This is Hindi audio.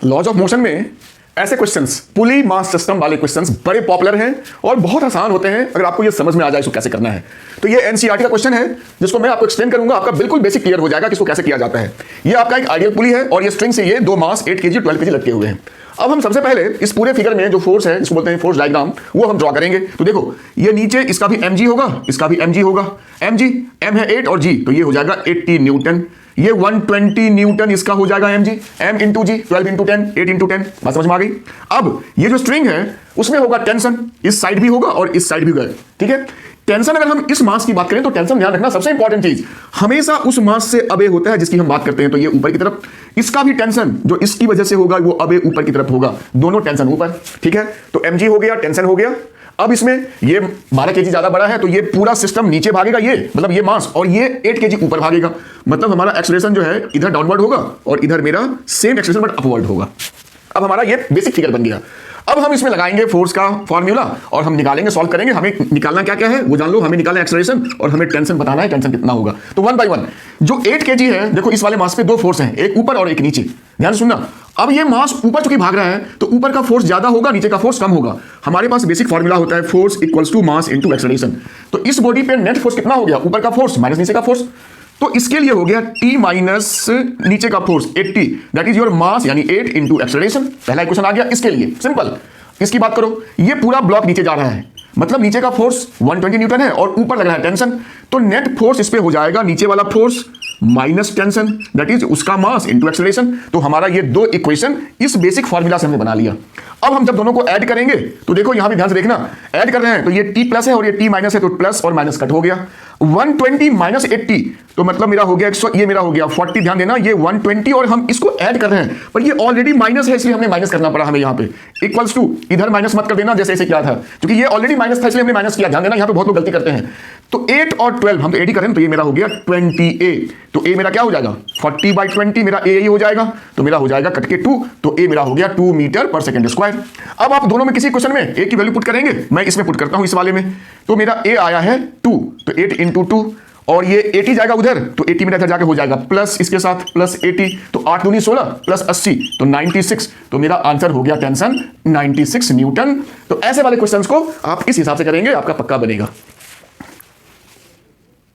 लॉज ऑफ मोशन में ऐसे क्वेश्चंस, पुली मास सिस्टम वाले क्वेश्चंस बड़े पॉपुलर हैं और बहुत आसान होते हैं अगर आपको ये समझ में आ जाए इसको कैसे करना है। तो ये एनसीईआरटी का क्वेश्चन है जिसको मैं आपको एक्सप्लेन करूंगा, आपका बिल्कुल बेसिक क्लियर हो जाएगा कि इसको कैसे किया जाता है। ये आपका एक आइडियल पुली है और ये स्ट्रिंग से ये दो मास 8 kg 12 kg लटके हुए हैं। अब हम सबसे पहले इस पूरे फिगर में जो फोर्स है जिसको बोलते हैं फोर्स डायग्राम, वो हम ड्रॉ करेंगे। तो देखो ये नीचे इसका भी mg होगा, इसका भी mg होगा। mg m है 8 और g तो ये हो जाएगा 80 न्यूटन। ये 120 न्यूटन इसका हो जाएगा mg, m इंटू जी 12 इंटू 10 8 इंटू 10। बात समझ में आ गई। अब ये जो स्ट्रिंग है उसमें होगा टेंशन, इस साइड भी होगा और इस साइड भी होगा, ठीक है। टेंशन अगर हम इस मास की बात करें तो टेंशन ध्यान रखना सबसे इंपॉर्टेंट चीज हमेशा उस मास से अबे होता है जिसकी हम बात करते हैं। तो ये ऊपर की तरफ, इसका भी टेंशन जो इसकी वजह से होगा वो अबे ऊपर की तरफ होगा, दोनों टेंशन ऊपर, ठीक है। तो mg हो गया, टेंशन हो गया। अब इसमें ये 12 kg ज्यादा बड़ा है तो ये पूरा सिस्टम नीचे भागेगा, ये मतलब ये मास, और ये 8 kg ऊपर भागेगा। मतलब हमारा एक्सेलरेशन जो है इधर डाउनवर्ड होगा और इधर मेरा सेम एक्सेलरेशन बट अपवर्ड होगा। अब हमारा ये बेसिक फिगर बन गया। अब हम इसमें लगाएंगे फोर्स का फॉर्मूला और हम निकालेंगे, सॉल्व करेंगे। हमें निकालना क्या क्या है वो जान लो, हमें निकालना एक्सेलरेशन और हमें टेंशन बताना है, टेंशन कितना होगा। तो 1 बाय 1 जो 8 kg है, देखो इस वाले मास पे दो फोर्स हैं, एक ऊपर और एक नीचे, ध्यान से सुनना। अब ये मास ऊपर चूंकि भाग रहा है तो ऊपर का फोर्स ज्यादा होगा, नीचे का फोर्स कम होगा। हमारे पास बेसिक फॉर्मूला होता है force equals to mass into acceleration. तो इस बॉडी पे नेट फोर्स कितना हो गया, ऊपर का फोर्स माइनस नीचे का फोर्स। तो इसके लिए हो गया T माइनस नीचे का फोर्स 80, दैट इज योर मास यानी 8 इंटू एक्सेलरेशन। पहला इक्वेशन आ गया इसके लिए, सिंपल। इसकी बात करो, ये पूरा ब्लॉक नीचे जा रहा है, मतलब नीचे का फोर्स 120 न्यूटन है और ऊपर लग रहा है टेंशन। तो नेट फोर्स इस पे हो जाएगा नीचे वाला force minus tension, that is उसका मास इनटू एक्सेलरेशन। तो हमारा ये दो इक्वेशन इस बेसिक फार्मूला से हमने बना लिया। अब हम जब दोनों को ऐड करेंगे तो देखो यहां भी ध्यान से देखना, ऐड कर रहे हैं तो ये t प्लस है और ये t माइनस है, तो प्लस और माइनस कट हो गया। 120 माइनस 80 तो मतलब मेरा हो गया 100, ये मेरा हो गया 40। ध्यान देना ये 120 और हम इसको ऐड कर रहे हैं पर ये ऑलरेडी माइनस है इसलिए हमने माइनस करना पड़ा हमें यहाँ पे। इक्वल्स टू, इधर माइनस मत कर देना जैसे ऐसे किया था, क्योंकि ये ऑलरेडी माइनस था इसलिए हमने माइनस किया। ध्यान देना यहाँ पे बहुत लोग गलती करते हैं। तो 8 और 12 हम तो 80 कर रहे हैं तो ये मेरा हो गया 20a। तो a मेरा क्या हो जाएगा 40 बाई 20, मेरा a ही हो जाएगा। तो मेरा हो जाएगा कट के 2, तो a मेरा हो गया 2 मीटर पर सेकंड स्क्वायर। अब आप दोनों में किसी क्वेश्चन में a की वैल्यू पुट करेंगे, मैं इसमें पुट करता हूं इस वाले में। तो मेरा a आया है 2, तो 8 इंटू 2 और ये 80 जाएगा उधर, तो 80 मेरा इधर जाके हो जाएगा प्लस इसके साथ प्लस 80, तो 8 दूनी 16 प्लस 80 तो 96। तो मेरा आंसर हो गया टेंशन 96 न्यूटन। तो ऐसे वाले क्वेश्चंस को आप इस हिसाब से करेंगे, आपका पक्का बनेगा।